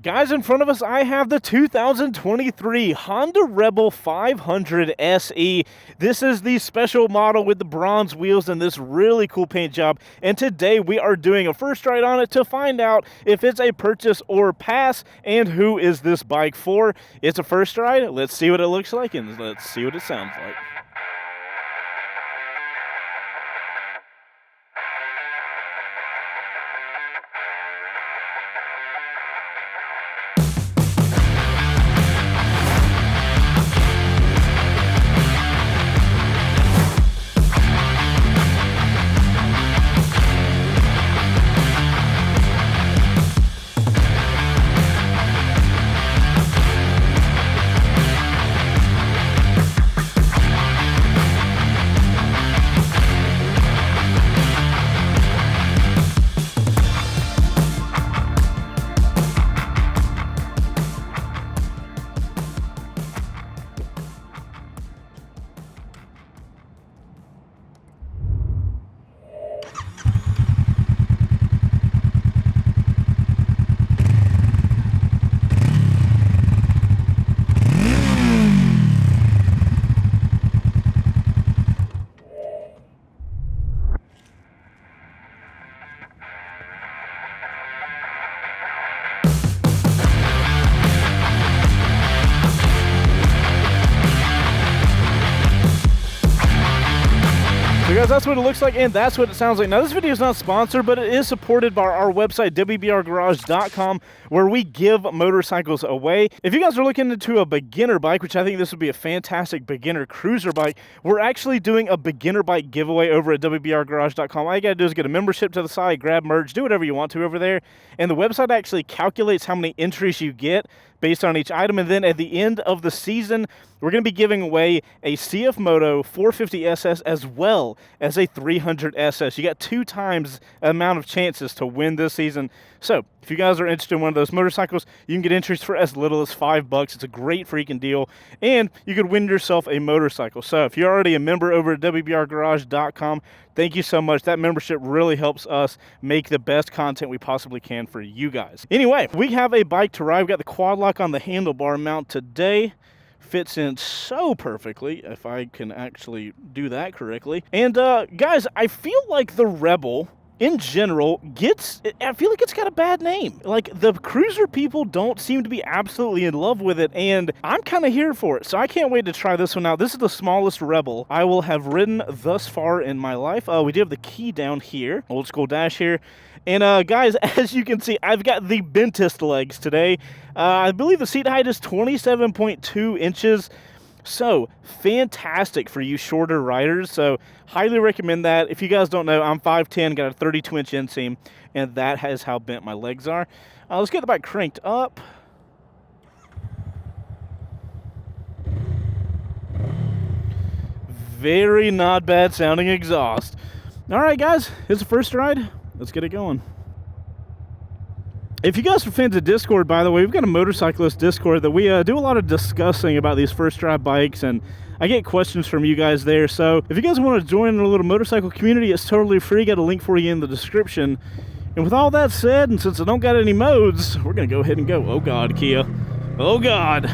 Guys, in front of us, I have the 2023 Honda Rebel 500 SE. This is the special model with the bronze wheels and this really cool paint job. And today we are doing a first ride on it to find out if it's a purchase or pass and who is this bike for. It's a first ride. Let's see what it looks like and let's see what it sounds like. So guys, that's what it looks like and that's what it sounds like. Now this video is not sponsored, but it is supported by our website, wbrgarage.com, where we give motorcycles away. If you guys are looking into a beginner bike, which I think this would be a fantastic beginner cruiser bike, we're actually doing a beginner bike giveaway over at wbrgarage.com. All you gotta do is get a membership to the site, grab merch, do whatever you want to over there. And the website actually calculates how many entries you get based on each item. And then at the end of the season, we're going to be giving away a CF Moto 450 SS as well as a 300 SS. You got 2 times the amount of chances to win this season. So if you guys are interested in one of those motorcycles, you can get entries for as little as $5. It's a great freaking deal. And you could win yourself a motorcycle. So if you're already a member over at wbrgarage.com, thank you so much. That membership really helps us make the best content we possibly can for you guys. Anyway, we have a bike to ride. We've got the quad lock on the handlebar mount today. Fits in so perfectly, if I can actually do that correctly. And guys, I feel like the Rebel in general I feel like it's got a bad name. Like, the cruiser people don't seem to be absolutely in love with it, and I'm kind of here for it. So I can't wait to try this one out. This is the smallest Rebel I will have ridden thus far in my life. We do have the key down here, old school dash here. And guys, as you can see, I've got the bentest legs today. I believe the seat height is 27.2 inches. So fantastic for you shorter riders. So highly recommend that. If you guys don't know, I'm 5'10", got a 32-inch inseam, and that is how bent my legs are. Let's get the bike cranked up. Very not bad sounding exhaust. All right, guys, it's the first ride. Let's get it going. If you guys are fans of Discord, by the way, we've got a motorcyclist Discord that we do a lot of discussing about these first ride bikes, and I get questions from you guys there. So if you guys want to join a little motorcycle community, it's totally free. Got a link for you in the description. And with all that said, and since I don't got any modes, we're going to go ahead and go. Oh, God, Kia. Oh, God.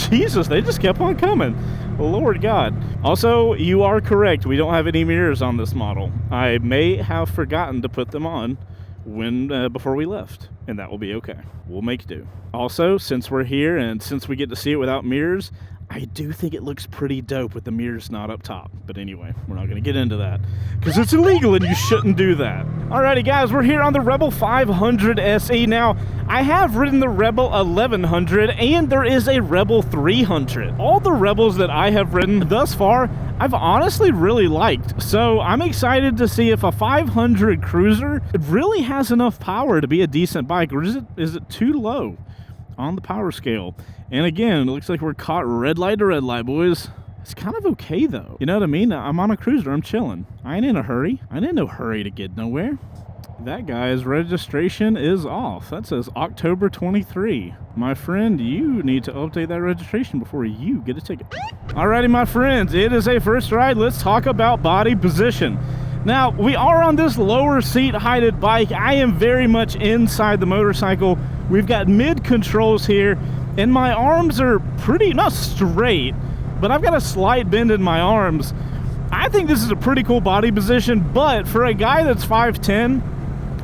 Jesus, they just kept on coming. Lord God. Also, you are correct. We don't have any mirrors on this model. I may have forgotten to put them on before we left, and that will be okay. We'll make do. Also, since we're here and since we get to see it without mirrors, I do think it looks pretty dope with the mirrors not up top. But anyway, we're not going to get into that because it's illegal and you shouldn't do that. Alrighty, guys, we're here on the Rebel 500 SE. Now, I have ridden the Rebel 1100 and there is a Rebel 300. All the Rebels that I have ridden thus far, I've honestly really liked. So I'm excited to see if a 500 cruiser really has enough power to be a decent bike, or is it too low on the power scale. And again, it looks like we're caught red light to red light, boys. It's kind of okay, though. You know what I mean? I'm on a cruiser. I'm chilling. I ain't in a hurry. I ain't in no hurry to get nowhere. That guy's registration is off. That says October 23. My friend, you need to update that registration before you get a ticket. Alrighty, my friends. It is a first ride. Let's talk about body position. Now, we are on this lower seat heighted bike. I am very much inside the motorcycle, We've got mid controls here, and my arms are pretty, not straight, but I've got a slight bend in my arms. I think this is a pretty cool body position, but for a guy that's 5'10",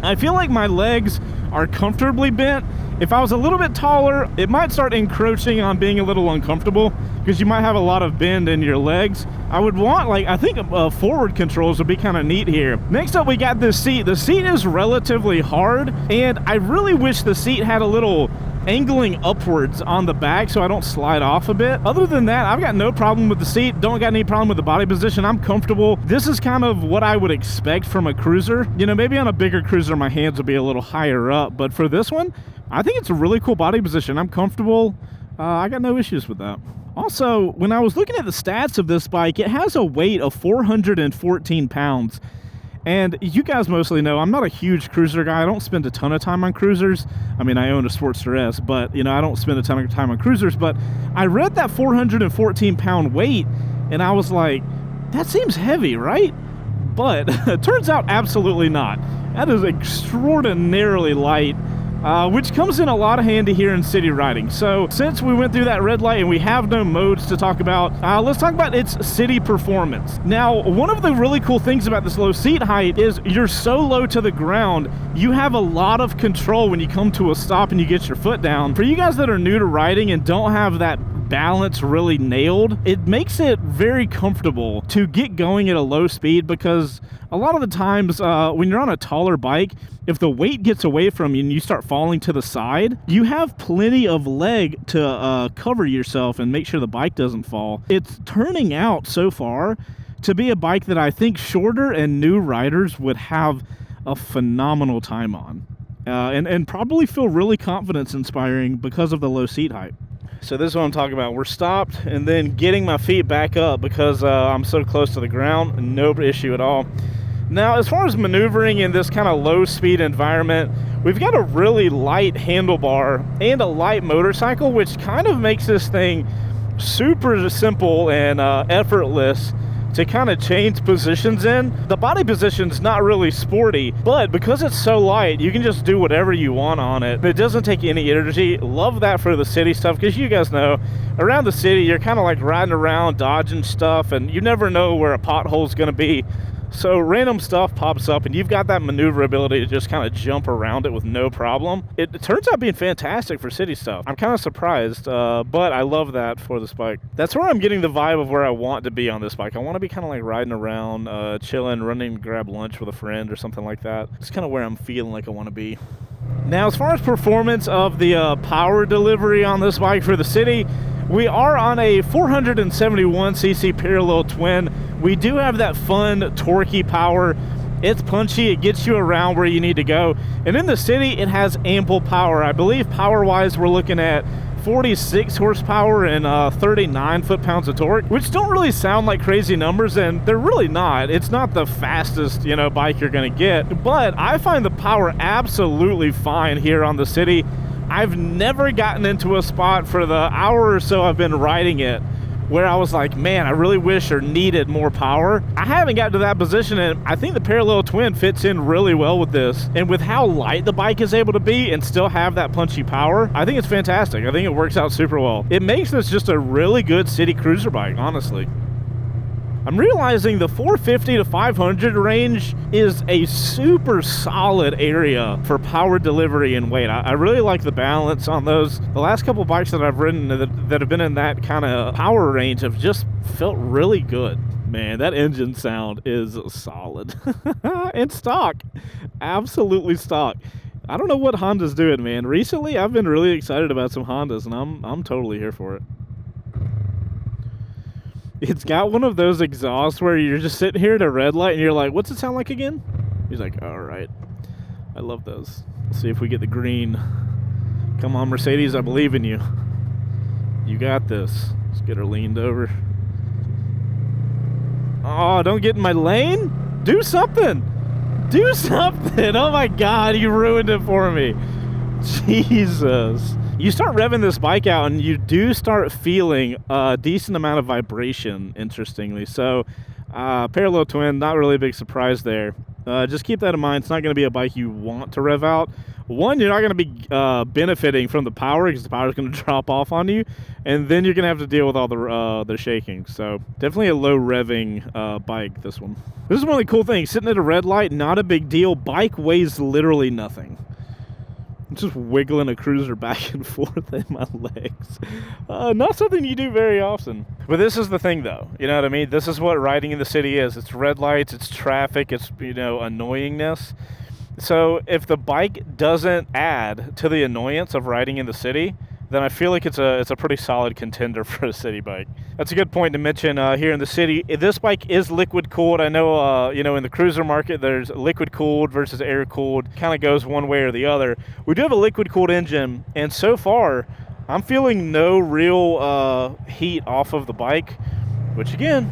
I feel like my legs are comfortably bent. If I was a little bit taller, it might start encroaching on being a little uncomfortable because you might have a lot of bend in your legs. I would want, like, I think forward controls would be kind of neat here. Next up, we got this seat. The seat is relatively hard, and I really wish the seat had a little angling upwards on the back so I don't slide off a bit. Other than that, I've got no problem with the seat. Don't got any problem with the body position. I'm comfortable. This is kind of what I would expect from a cruiser. You know, maybe on a bigger cruiser, my hands would be a little higher up, but for this one, I think it's a really cool body position. I'm comfortable. I got no issues with that. Also, when I was looking at the stats of this bike, it has a weight of 414 pounds. And you guys mostly know I'm not a huge cruiser guy. I don't spend a ton of time on cruisers. I mean, I own a Sportster S, but, you know, I don't spend a ton of time on cruisers. But I read that 414-pound weight, and I was like, that seems heavy, right? But it turns out absolutely not. That is extraordinarily light. Which comes in a lot of handy here in city riding. So since we went through that red light and we have no modes to talk about, let's talk about its city performance. Now, one of the really cool things about this low seat height is you're so low to the ground, you have a lot of control when you come to a stop and you get your foot down. For you guys that are new to riding and don't have that balance really nailed, it makes it very comfortable to get going at a low speed, because a lot of the times when you're on a taller bike, if the weight gets away from you and you start falling to the side, you have plenty of leg to cover yourself and make sure the bike doesn't fall. It's turning out so far to be a bike that I think shorter and new riders would have a phenomenal time on, and probably feel really confidence inspiring because of the low seat height. So this is what I'm talking about. We're stopped and then getting my feet back up because I'm so close to the ground. No issue at all. Now, as far as maneuvering in this kind of low speed environment, we've got a really light handlebar and a light motorcycle, which kind of makes this thing super simple and effortless to kind of change positions in. The body position's not really sporty, but because it's so light, you can just do whatever you want on it. It doesn't take any energy. Love that for the city stuff, because you guys know, around the city, you're kind of like riding around, dodging stuff, and you never know where a pothole's gonna be. So random stuff pops up and you've got that maneuverability to just kind of jump around it with no problem. It turns out being fantastic for city stuff. I'm kind of surprised, but I love that for this bike. That's where I'm getting the vibe of where I want to be on this bike. I want to be kind of like riding around, chilling, running to grab lunch with a friend or something like that. It's kind of where I'm feeling like I want to be. Now, as far as performance of the power delivery on this bike for the city, we are on a 471cc parallel twin. We do have that fun, torquey power. It's punchy. It gets you around where you need to go. And in the city, it has ample power. I believe power-wise, we're looking at 46 horsepower and 39 foot-pounds of torque, which don't really sound like crazy numbers, and they're really not. It's not the fastest, you know, bike you're going to get, but I find the power absolutely fine here on the city. I've never gotten into a spot for the hour or so I've been riding it where I was like, man, I really wish or needed more power. I haven't gotten to that position, and I think the parallel twin fits in really well with this. And with how light the bike is able to be and still have that punchy power, I think it's fantastic. I think it works out super well. It makes this just a really good city cruiser bike, honestly. I'm realizing the 450 to 500 range is a super solid area for power delivery and weight. I really like the balance on those. The last couple bikes that I've ridden that have been in that kind of power range have just felt really good. Man, that engine sound is solid. And stock. Absolutely stock. I don't know what Honda's doing, man. Recently, I've been really excited about some Hondas, and I'm totally here for it. It's got one of those exhausts where you're just sitting here at a red light and you're like, what's it sound like again? He's like, all right. I love those. Let's see if we get the green. Come on, Mercedes, I believe in you. You got this. Let's get her leaned over. Oh, don't get in my lane? Do something. Do something. Oh my God, you ruined it for me. Jesus. You start revving this bike out and you do start feeling a decent amount of vibration, interestingly. So parallel twin, not really a big surprise there. Just keep that in mind. It's not going to be a bike you want to rev out. One, you're not going to be benefiting from the power because the power is going to drop off on you, and then you're going to have to deal with all the shaking. So definitely a low revving bike, this one. This is one of the cool things. Sitting at a red light, not a big deal. Bike weighs literally nothing. I'm just wiggling a cruiser back and forth in my legs. Not something you do very often. But this is the thing, though. You know what I mean? This is what riding in the city is. It's red lights, it's traffic, it's, you know, annoyingness. So if the bike doesn't add to the annoyance of riding in the city, then I feel like it's a pretty solid contender for a city bike. That's a good point to mention here in the city. This bike is liquid cooled. I know, you know, in the cruiser market, there's liquid cooled versus air cooled. Kind of goes one way or the other. We do have a liquid cooled engine, and so far, I'm feeling no real heat off of the bike, which again,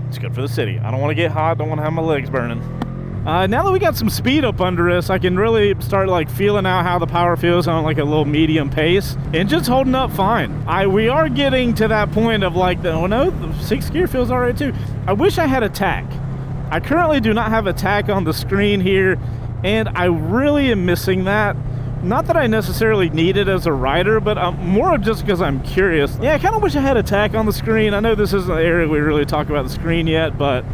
it's good for the city. I don't want to get hot. Don't want to have my legs burning. Now that we got some speed up under us, I can really start like feeling out how the power feels on like a little medium pace, and just holding up fine. We are getting to that point of like, the 6th gear feels all right too. I wish I had a tack. I currently do not have a tack on the screen here, and I really am missing that. Not that I necessarily need it as a rider, but more of just because I'm curious. Yeah, I kind of wish I had a tack on the screen. I know this isn't the area we really talk about the screen yet, but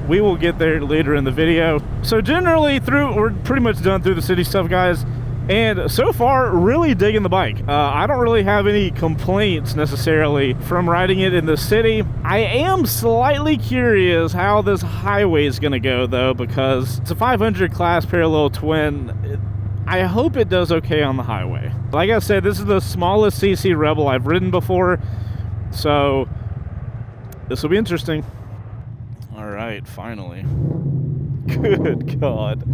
we will get there later in the video. So generally we're pretty much done through the city stuff, guys. And so far, really digging the bike. I don't really have any complaints necessarily from riding it in the city. I am slightly curious how this highway is gonna go though, because it's a 500 class parallel twin. I hope it does okay on the highway. Like I said, this is the smallest CC Rebel I've ridden before, so this will be interesting. All right, finally. Good God.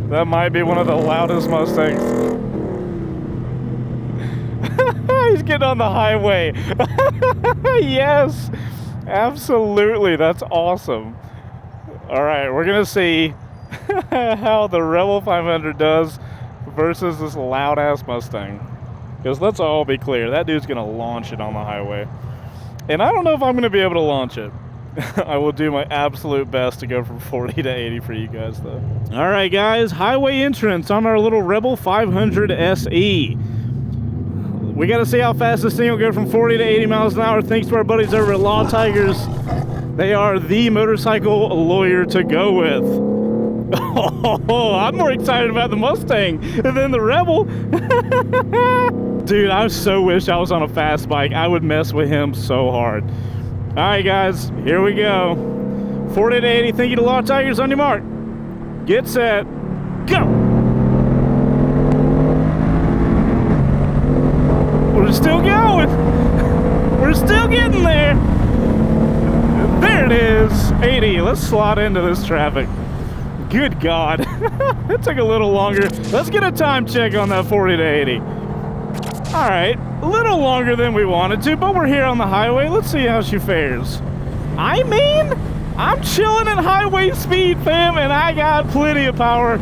That might be one of the loudest Mustangs. He's getting on the highway. Yes, absolutely. That's awesome. All right, we're going to see how the Rebel 500 does versus this loud-ass Mustang. Because let's all be clear, that dude's going to launch it on the highway. And I don't know if I'm going to be able to launch it. I will do my absolute best to go from 40 to 80 for you guys, though. All right, guys, highway entrance on our little Rebel 500 SE. We got to see how fast this thing will go from 40 to 80 miles an hour. Thanks to our buddies over at Law Tigers. They are the motorcycle lawyer to go with. Oh, I'm more excited about the Mustang than the Rebel. Dude, I so wish I was on a fast bike. I would mess with him so hard. All right, guys, here we go. 40 to 80, thank you to Law Tigers. On your mark, get set, go. We're still going. We're still getting there. There it is, 80. Let's slot into this traffic. Good God. It took a little longer. Let's get a time check on that 40 to 80. All right, a little longer than we wanted to, but we're here on the highway. Let's see how she fares. I mean, I'm chilling at highway speed, fam, and I got plenty of power.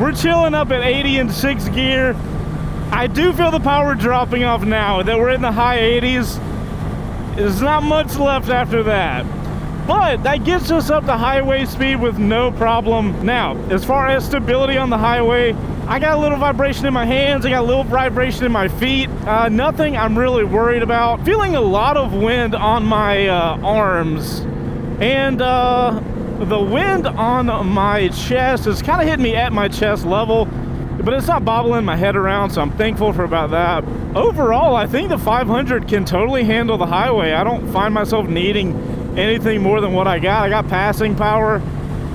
We're chilling up at 80 in 6th gear. I do feel the power dropping off now. That we're in the high 80s. There's not much left after that. But that gets us up to highway speed with no problem. Now, as far as stability on the highway, I got a little vibration in my hands, I got a little vibration in my feet. Nothing I'm really worried about. Feeling a lot of wind on my arms, and the wind on my chest is kind of hitting me at my chest level, but it's not bobbling my head around, so I'm thankful for about that. Overall, I think the 500 can totally handle the highway. I don't find myself needing anything more than what I got. I got passing power.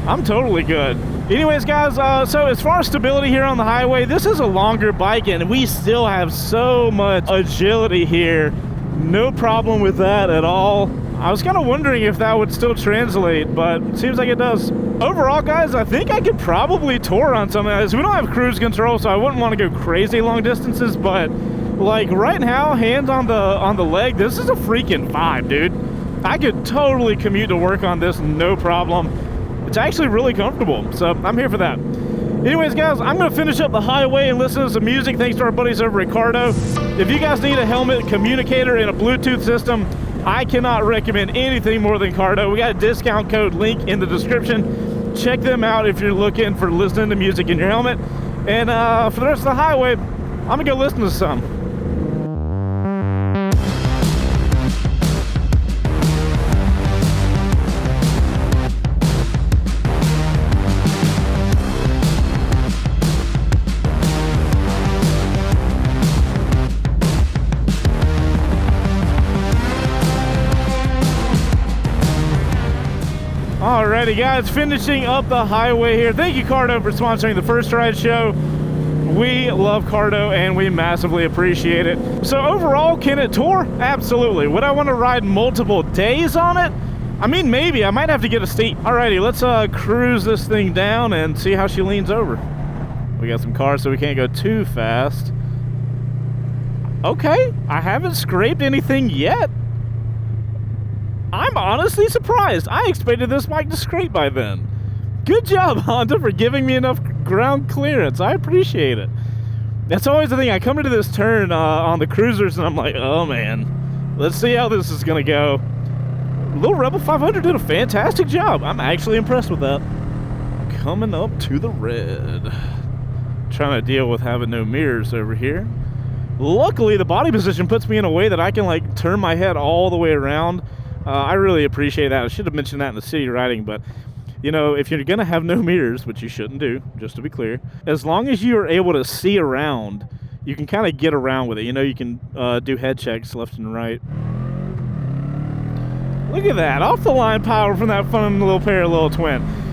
I'm totally good. Anyways, guys, so as far as stability here on the highway, this is a longer bike, and we still have so much agility here. No problem with that at all. I was kind of wondering if that would still translate, but it seems like it does. Overall, guys, I think I could probably tour on something like this. We don't have cruise control, so I wouldn't want to go crazy long distances, but like right now, hands on the leg, this is a freaking vibe, dude. I could totally commute to work on this, no problem. It's actually really comfortable, so I'm here for that. Anyways, guys, I'm going to finish up the highway and listen to some music thanks to our buddies over at Cardo. If you guys need a helmet, communicator, and a Bluetooth system, I cannot recommend anything more than Cardo. We got a discount code link in the description. Check them out if you're looking for listening to music in your helmet. And for the rest of the highway, I'm gonna go listen to some. Alrighty guys, finishing up the highway here. Thank you Cardo for sponsoring the First Ride Show. We love Cardo and we massively appreciate it. So overall, can it tour? Absolutely. Would I want to ride multiple days on it? I mean, maybe. I might have to get a seat. Alrighty, let's cruise this thing down and see how she leans over. We got some cars so we can't go too fast. Okay, I haven't scraped anything yet. I'm honestly surprised. I expected this bike to scrape by then. Good job, Honda, for giving me enough ground clearance. I appreciate it. That's always the thing. I come into this turn on the cruisers and I'm like, oh man, let's see how this is gonna go. Little Rebel 500 did a fantastic job. I'm actually impressed with that. Coming up to the red. Trying to deal with having no mirrors over here. Luckily, the body position puts me in a way that I can like turn my head all the way around. I really appreciate that. I should have mentioned that in the city riding, but you know, if you're gonna have no mirrors, which you shouldn't do, just to be clear, as long as you are able to see around, you can kind of get around with it. You know, you can do head checks left and right. Look at that, off the line power from that fun little parallel twin.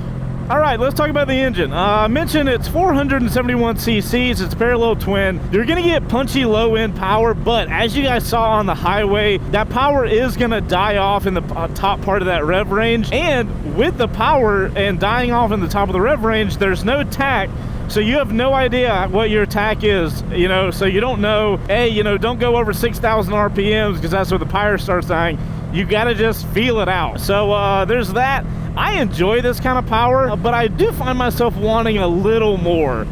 All right, let's talk about the engine. I mentioned it's 471 cc's, it's parallel twin. You're gonna get punchy low end power, but as you guys saw on the highway, that power is gonna die off in the top part of that rev range. And with the power and dying off in the top of the rev range, there's no tack. So you have no idea what your tack is, you know, so you don't know, hey, you know, don't go over 6,000 RPMs because that's where the power starts dying. You gotta just feel it out. So there's that. I enjoy this kind of power, but I do find myself wanting a little more.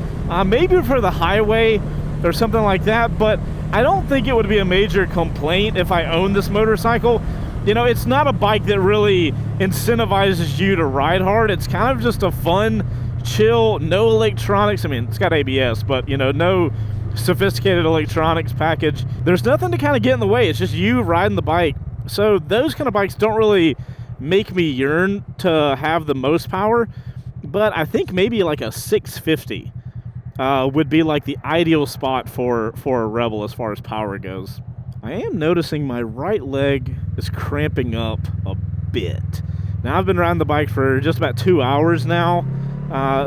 Maybe for the highway or something like that, but I don't think it would be a major complaint if I owned this motorcycle. You know, it's not a bike that really incentivizes you to ride hard. It's kind of just a fun, chill, no electronics. I mean, it's got ABS, but you know, no sophisticated electronics package. There's nothing to kind of get in the way. It's just you riding the bike. So those kind of bikes don't really make me yearn to have the most power, but I think maybe like a 650 would be like the ideal spot for a Rebel as far as power goes. I am noticing my right leg is cramping up a bit. Now I've been riding the bike for just about 2 hours now,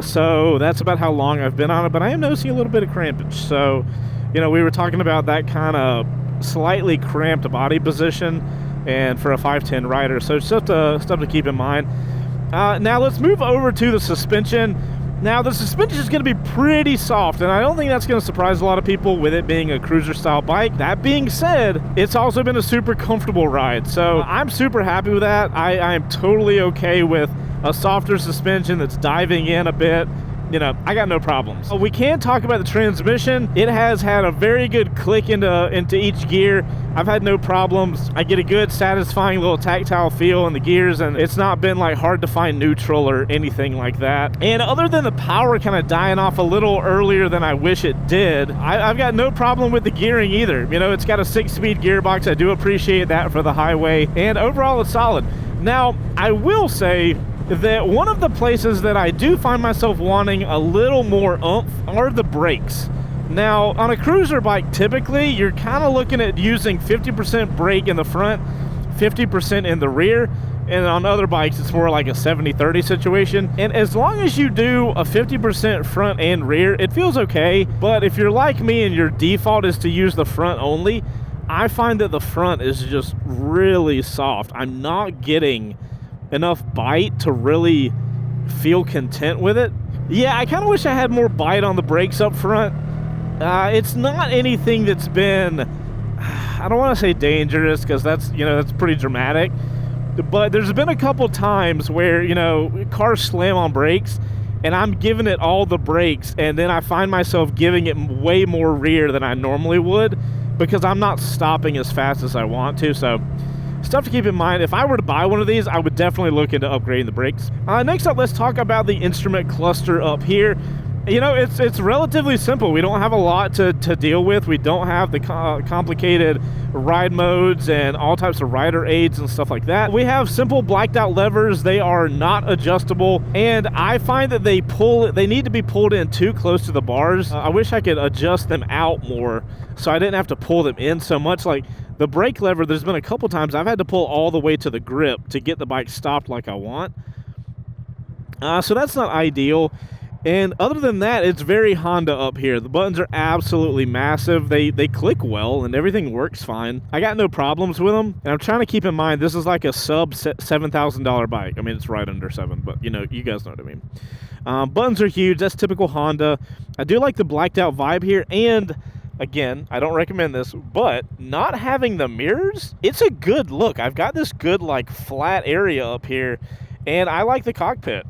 so that's about how long I've been on it, but I am noticing a little bit of crampage. So, you know, we were talking about that kind of slightly cramped body position and for a 5'10" rider, so stuff to keep in mind. Now let's move over to the suspension. Now the suspension is going to be pretty soft, and I don't think that's going to surprise a lot of people with it being a cruiser style bike. That being said, it's also been a super comfortable ride, so I'm super happy with that. I am totally okay with a softer suspension that's diving in a bit. You know, I got no problems. We can talk about the transmission. It has had a very good click into each gear. I've had no problems. I get a good, satisfying little tactile feel in the gears, and it's not been like hard to find neutral or anything like that. And other than the power kind of dying off a little earlier than I wish it did, I've got no problem with the gearing either. You know, it's got a 6-speed gearbox. I do appreciate that for the highway, and overall it's solid. Now, I will say that one of the places that I do find myself wanting a little more oomph are the brakes. Now, on a cruiser bike, typically, you're kind of looking at using 50% brake in the front, 50% in the rear, and on other bikes, it's more like a 70-30 situation. And as long as you do a 50% front and rear, it feels okay. But if you're like me and your default is to use the front only, I find that the front is just really soft. I'm not getting enough bite to really feel content with it. Yeah, I kind of wish I had more bite on the brakes up front. It's not anything that's been, I don't want to say dangerous, because that's, you know, that's pretty dramatic, but there's been a couple times where, you know, cars slam on brakes and I'm giving it all the brakes, and then I find myself giving it way more rear than I normally would because I'm not stopping as fast as I want to. So Stuff to keep in mind. If I were to buy one of these, I would definitely look into upgrading the brakes. Next up, let's talk about the instrument cluster up here. You know, it's relatively simple. We don't have a lot to deal with. We don't have the complicated ride modes and all types of rider aids and stuff like that. We have simple blacked out levers. They are not adjustable, and I find that they need to be pulled in too close to the bars. I wish I could adjust them out more so I didn't have to pull them in so much. Like the brake lever, there's been a couple times I've had to pull all the way to the grip to get the bike stopped like I want. So that's not ideal. And other than that, it's very Honda up here. The buttons are absolutely massive. They click well and everything works fine. I got no problems with them. And I'm trying to keep in mind, this is like a sub $7,000 bike. I mean, it's right under 7, but you know, you guys know what I mean. Buttons are huge. That's typical Honda. I do like the blacked out vibe here. And again, I don't recommend this, but not having the mirrors, it's a good look. I've got this good like flat area up here and I like the cockpit.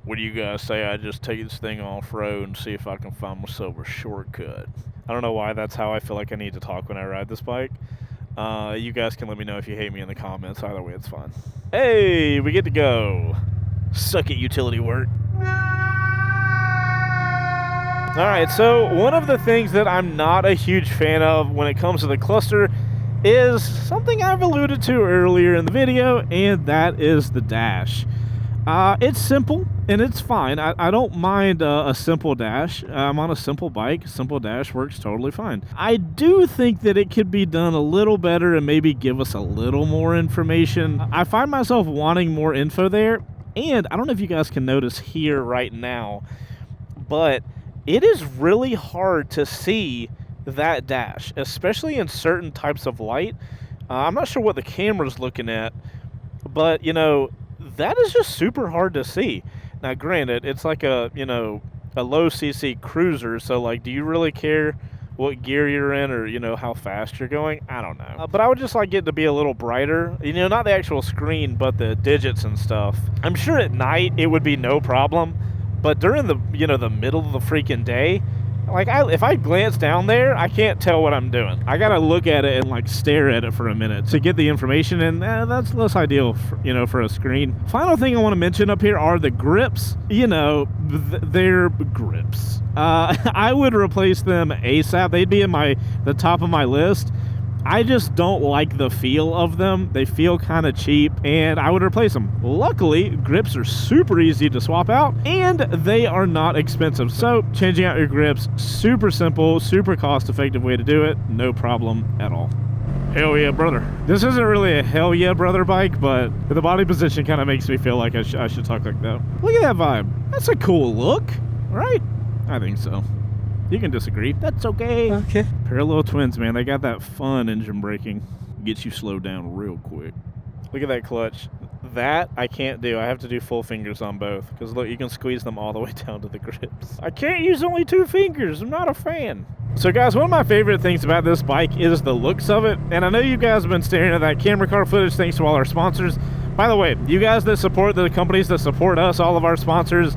What do you guys say I just take this thing off-road and see if I can find myself a shortcut? I don't know why that's how I feel like I need to talk when I ride this bike. You guys can let me know if you hate me in the comments. Either way, it's fine. Hey, we get to go. Suck it, utility work. Alright, so one of the things that I'm not a huge fan of when it comes to the cluster is something I've alluded to earlier in the video, and that is the dash. It's simple and it's fine. I don't mind a simple dash. I'm on a simple bike. Simple dash works totally fine. I do think that it could be done a little better and maybe give us a little more information. I find myself wanting more info there, and I don't know if you guys can notice here right now, but it is really hard to see that dash, especially in certain types of light. I'm not sure what the camera's looking at, but you know, that is just super hard to see. Now, granted, it's like a, you know, a low CC cruiser, so like, do you really care what gear you're in or, you know, how fast you're going? I don't know. But I would just like it to be a little brighter. You know, not the actual screen, but the digits and stuff. I'm sure at night it would be no problem, but during the, you know, the middle of the freaking day, like, if I glance down there, I can't tell what I'm doing. I gotta look at it and like stare at it for a minute to get the information, and that's less ideal, you know, for a screen. Final thing I want to mention up here are the grips. You know, they're grips. I would replace them ASAP. They'd be in the top of my list. I just don't like the feel of them. They feel kind of cheap, and I would replace them. Luckily, grips are super easy to swap out, and they are not expensive. So changing out your grips, super simple, super cost-effective way to do it. No problem at all. Hell yeah, brother. This isn't really a hell yeah, brother bike, but the body position kind of makes me feel like I should talk like that. Look at that vibe. That's a cool look, right? I think so. You can disagree. That's okay. Okay. Parallel twins, man. They got that fun engine braking. Gets you slowed down real quick. Look at that clutch. That I can't do. I have to do full fingers on both. Because look, you can squeeze them all the way down to the grips. I can't use only 2 fingers. I'm not a fan. So guys, one of my favorite things about this bike is the looks of it. And I know you guys have been staring at that camera car footage thanks to all our sponsors. By the way, you guys that support the companies that support us, all of our sponsors,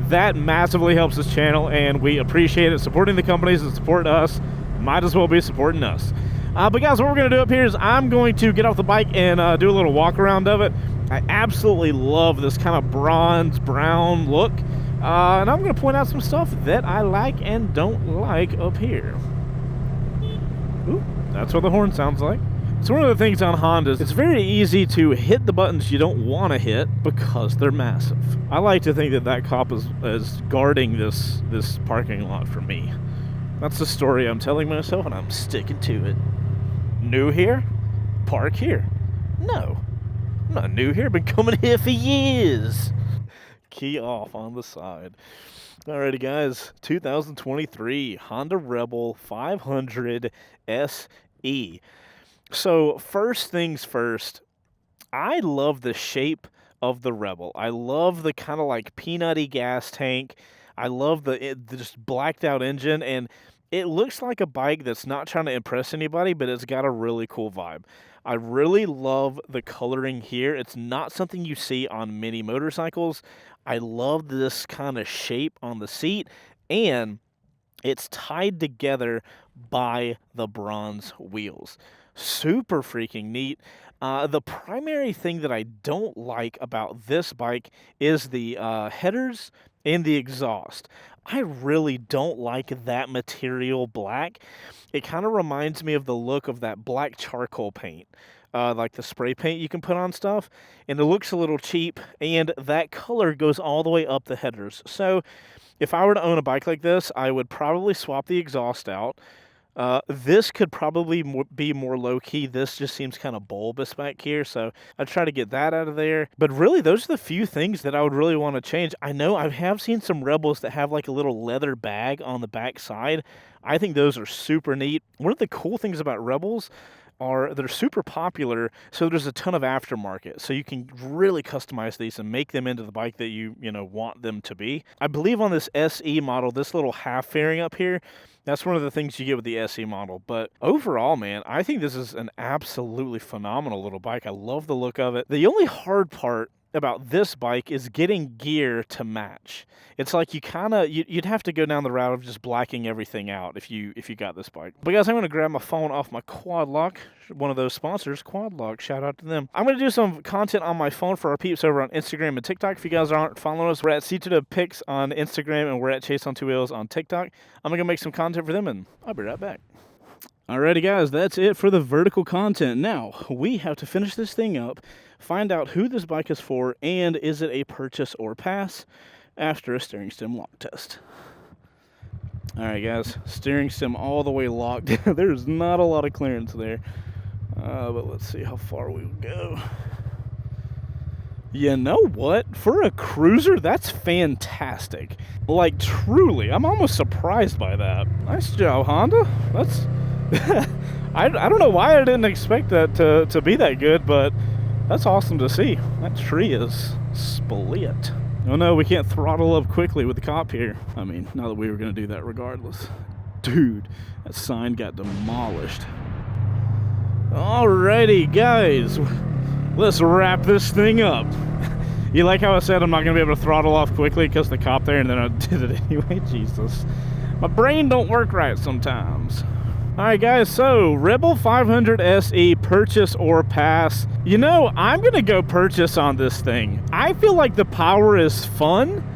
that massively helps this channel, and we appreciate it. Supporting the companies that support us might as well be supporting us. But guys, what we're going to do up here is I'm going to get off the bike and do a little walk around of it. I absolutely love this kind of bronze brown look, and I'm going to point out some stuff that I like and don't like up here. Ooh, that's what the horn sounds like. So one of the things on Hondas, it's very easy to hit the buttons you don't want to hit because they're massive. I like to think that that cop is guarding this parking lot for me. That's the story I'm telling myself, and I'm sticking to it. New here? Park here. No, I'm not new here. Been coming here for years. Key off on the side. Alrighty guys, 2023 Honda Rebel 500 SE. So first things first, I love the shape of the Rebel. I love the kind of like peanutty gas tank. I love the just blacked out engine, and it looks like a bike that's not trying to impress anybody, but it's got a really cool vibe. I really love the coloring here. It's not something you see on many motorcycles. I love this kind of shape on the seat, and it's tied together by the bronze wheels. super freaking neat. The primary thing that I don't like about this bike is the headers and the exhaust. I really don't like that material black. It kind of reminds me of the look of that black charcoal paint. Like the spray paint you can put on stuff, and it looks a little cheap, and that color goes all the way up the headers. So if I were to own a bike like this, I would probably swap the exhaust out. This could probably be more low-key. This just seems kind of bulbous back here, so I'd try to get that out of there. But really, those are the few things that I would really want to change. I know I have seen some Rebels that have like a little leather bag on the back side. I think those are super neat. One of the cool things about Rebels are they're super popular, so there's a ton of aftermarket. So you can really customize these and make them into the bike that you want them to be. I believe on this SE model, this little half fairing up here, that's one of the things you get with the SE model. But overall, man, I think this is an absolutely phenomenal little bike. I love the look of it. The only hard part about this bike is getting gear to match. It's like you'd have to go down the route of just blacking everything out if you got this bike. But guys, I'm going to grab my phone off my Quad Lock, one of those sponsors, Quad Lock, shout out to them. I'm going to do some content on my phone for our peeps over on Instagram and TikTok. If you guys aren't following us, we're at C2Pics on Instagram and we're at Chaseontwowheels on TikTok. I'm going to make some content for them and I'll be right back. Alrighty guys, that's it for the vertical content. Now, we have to finish this thing up, find out who this bike is for, and is it a purchase or pass after a steering stem lock test. Alright guys, steering stem all the way locked. There's not a lot of clearance there. But let's see how far we will go. You know what? For a cruiser, that's fantastic. Like, truly, I'm almost surprised by that. Nice job, Honda. That's... I don't know why I didn't expect that to be that good, but that's awesome to see. That tree is split. Oh no, we can't throttle up quickly with the cop here. I mean, not that we were going to do that regardless. Dude, that sign got demolished. Alrighty, guys. Let's wrap this thing up. You like how I said I'm not going to be able to throttle off quickly because the cop there, and then I did it anyway? Jesus. My brain don't work right sometimes. Alright guys, so Rebel 500 SE, purchase or pass. You know, I'm going to go purchase on this thing. I feel like the power is fun,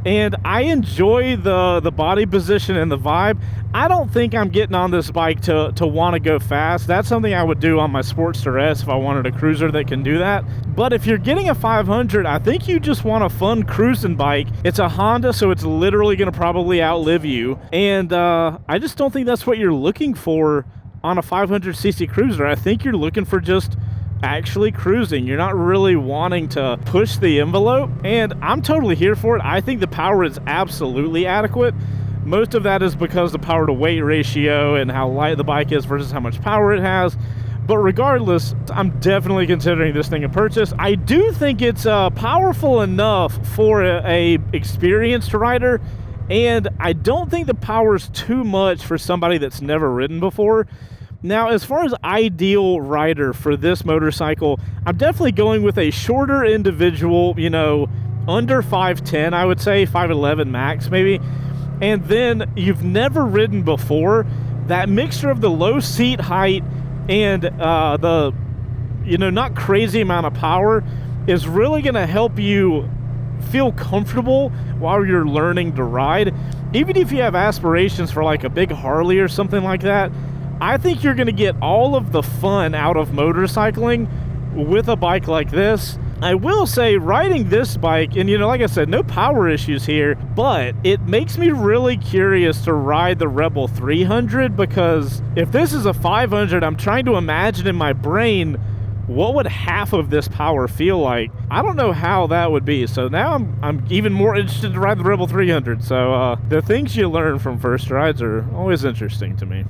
and I enjoy the body position and the vibe. I don't think I'm getting on this bike to want to go fast. That's something I would do on my Sportster S if I wanted a cruiser that can do that. But if you're getting a 500, I think you just want a fun cruising bike. It's a Honda, so it's literally going to probably outlive you. And I just don't think that's what you're looking for on a 500cc cruiser. I think you're looking for just actually cruising. You're not really wanting to push the envelope, and I'm totally here for it. I think the power is absolutely adequate. Most of that is because the power to weight ratio and how light the bike is versus how much power it has. But regardless, I'm definitely considering this thing a purchase. I do think it's powerful enough for a experienced rider, and I don't think the power's too much for somebody that's never ridden before. Now, as far as ideal rider for this motorcycle, I'm definitely going with a shorter individual, you know, under 5'10", I would say, 5'11 max maybe. And then you've never ridden before. That mixture of the low seat height and the, you know, not crazy amount of power is really going to help you feel comfortable while you're learning to ride. Even if you have aspirations for like a big Harley or something like that, I think you're going to get all of the fun out of motorcycling with a bike like this. I will say, riding this bike, and you know, like I said, no power issues here, but it makes me really curious to ride the Rebel 300, because if this is a 500, I'm trying to imagine in my brain, what would half of this power feel like? I don't know how that would be. So now I'm even more interested to ride the Rebel 300. So the things you learn from first rides are always interesting to me.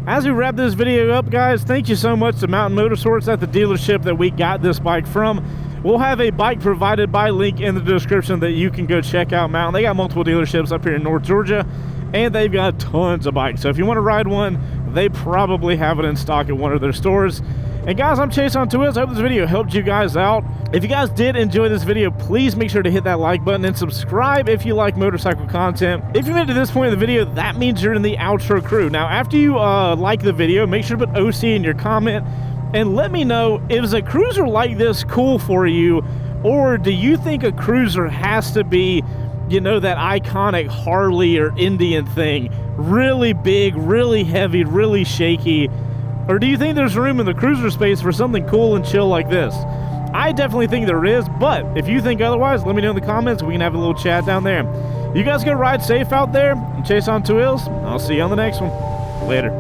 As we wrap this video up, guys, thank you so much to Mountain Motorsports at the dealership that we got this bike from. We'll have a bike provided by link in the description that you can go check out Mountain. They got multiple dealerships up here in North Georgia, and they've got tons of bikes. So if you want to ride one, they probably have it in stock at one of their stores. And guys, I'm Chaseontwowheels. I hope this video helped you guys out. If you guys did enjoy this video, please make sure to hit that like button and subscribe if you like motorcycle content. If you made it to this point in the video, that means you're in the outro crew. Now, after you like the video, make sure to put OC in your comment and let me know, is a cruiser like this cool for you, or do you think a cruiser has to be, you know, that iconic Harley or Indian thing? Really big, really heavy, really shaky. Or do you think there's room in the cruiser space for something cool and chill like this? I definitely think there is, but if you think otherwise, let me know in the comments. We can have a little chat down there. You guys go ride safe out there and Chaseontwowheels. I'll see you on the next one. Later.